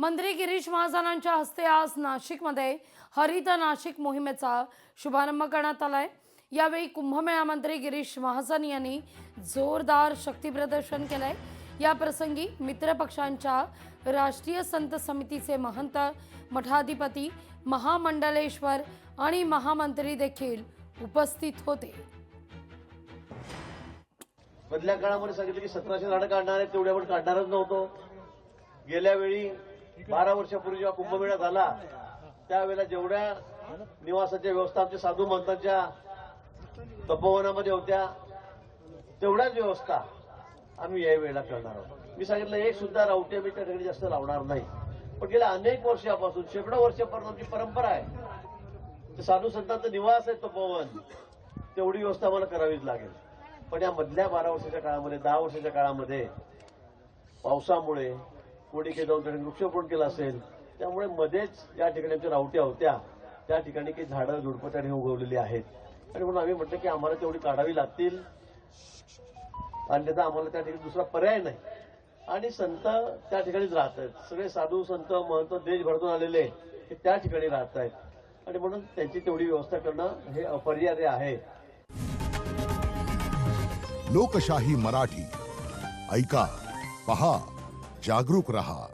मंत्री गिरीश महाजनांच्या हस्ते आज नाशिकमध्ये हरित नाशिक मोहिमेचा शुभारंभ करण्यात आलाय। यावेळी कुंभमेळा मंत्री गिरीश महाजन यांनी जोरदार शक्ती प्रदर्शन केलंय। या प्रसंगी मित्रपक्षांच्या राष्ट्रीय संत समितीचे महंत, मठाधिपती, महामंडलेश्वर आणि महामंत्री देखील उपस्थित होते। मधल्या काळामध्ये सांगितलं की 1700 झाडं काढणार आहेत, तेवढे आपण काढणारच नव्हतो। गेल्या वेळी 12 वर्षापूर्वी जेव्हा कुंभमेळा झाला त्यावेळेला जेवढ्या निवासाच्या व्यवस्था आमच्या साधू महंतांच्या तपोवनामध्ये होत्या तेवढ्याच व्यवस्था आम्ही या वेळेला करणार आहोत। मी सांगितलं एक सुद्धा रावट्या मी त्या ठिकाणी जास्त लावणार नाही, पण गेल्या अनेक वर्षापासून शेकडो वर्षापासून आमची परंपरा आहे। ते साधू संतांचं निवास आहे तपोवन, तेवढी व्यवस्था आम्हाला करावीच लागेल। पण या मधल्या 12 वर्षाच्या काळामध्ये 10 वर्षाच्या काळामध्ये पावसामुळे कोणी काही जाऊन त्याने वृक्षारोपण केलं असेल, त्यामुळे मध्येच ज्या ठिकाणी आमच्या रावट्या होत्या त्या ठिकाणी काही झाडं झुडपं त्या ठिकाणी उगवलेली आहेत आणि म्हणून आम्ही म्हटलं की आम्हाला तेवढी काढावी लागतील, अन्यथा आम्हाला त्या ठिकाणी दुसरा पर्याय नाही। आणि संत त्या ठिकाणीच राहत आहेत, सगळे साधू संत महंत देशभरातून आलेले हे त्या ठिकाणी राहत आहेत आणि म्हणून त्यांची तेवढी व्यवस्था करणं हे अपरिहार्य आहे। लोकशाही मराठी ऐका, पहा, जागरूक रहा।